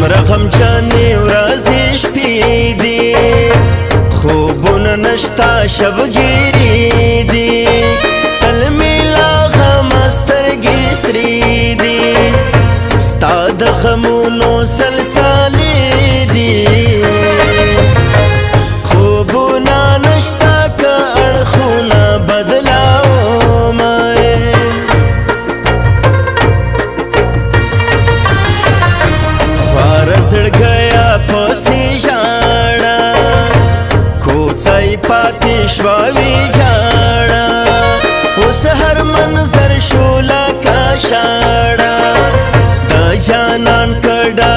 دومره غمجنې ورځې شپې دي خوبونه نشته شبګیرې دي تل مې لا غمه سترګې سرې دي ستا د غمونو سلسلې دي خوبونه نشته که اړخونه بدلاومه خواره زړګیه پسې ژاړه کوڅه یې پاتې شوه ویجاړه اوس هر منظر شو لکه شاړه د جانان کډه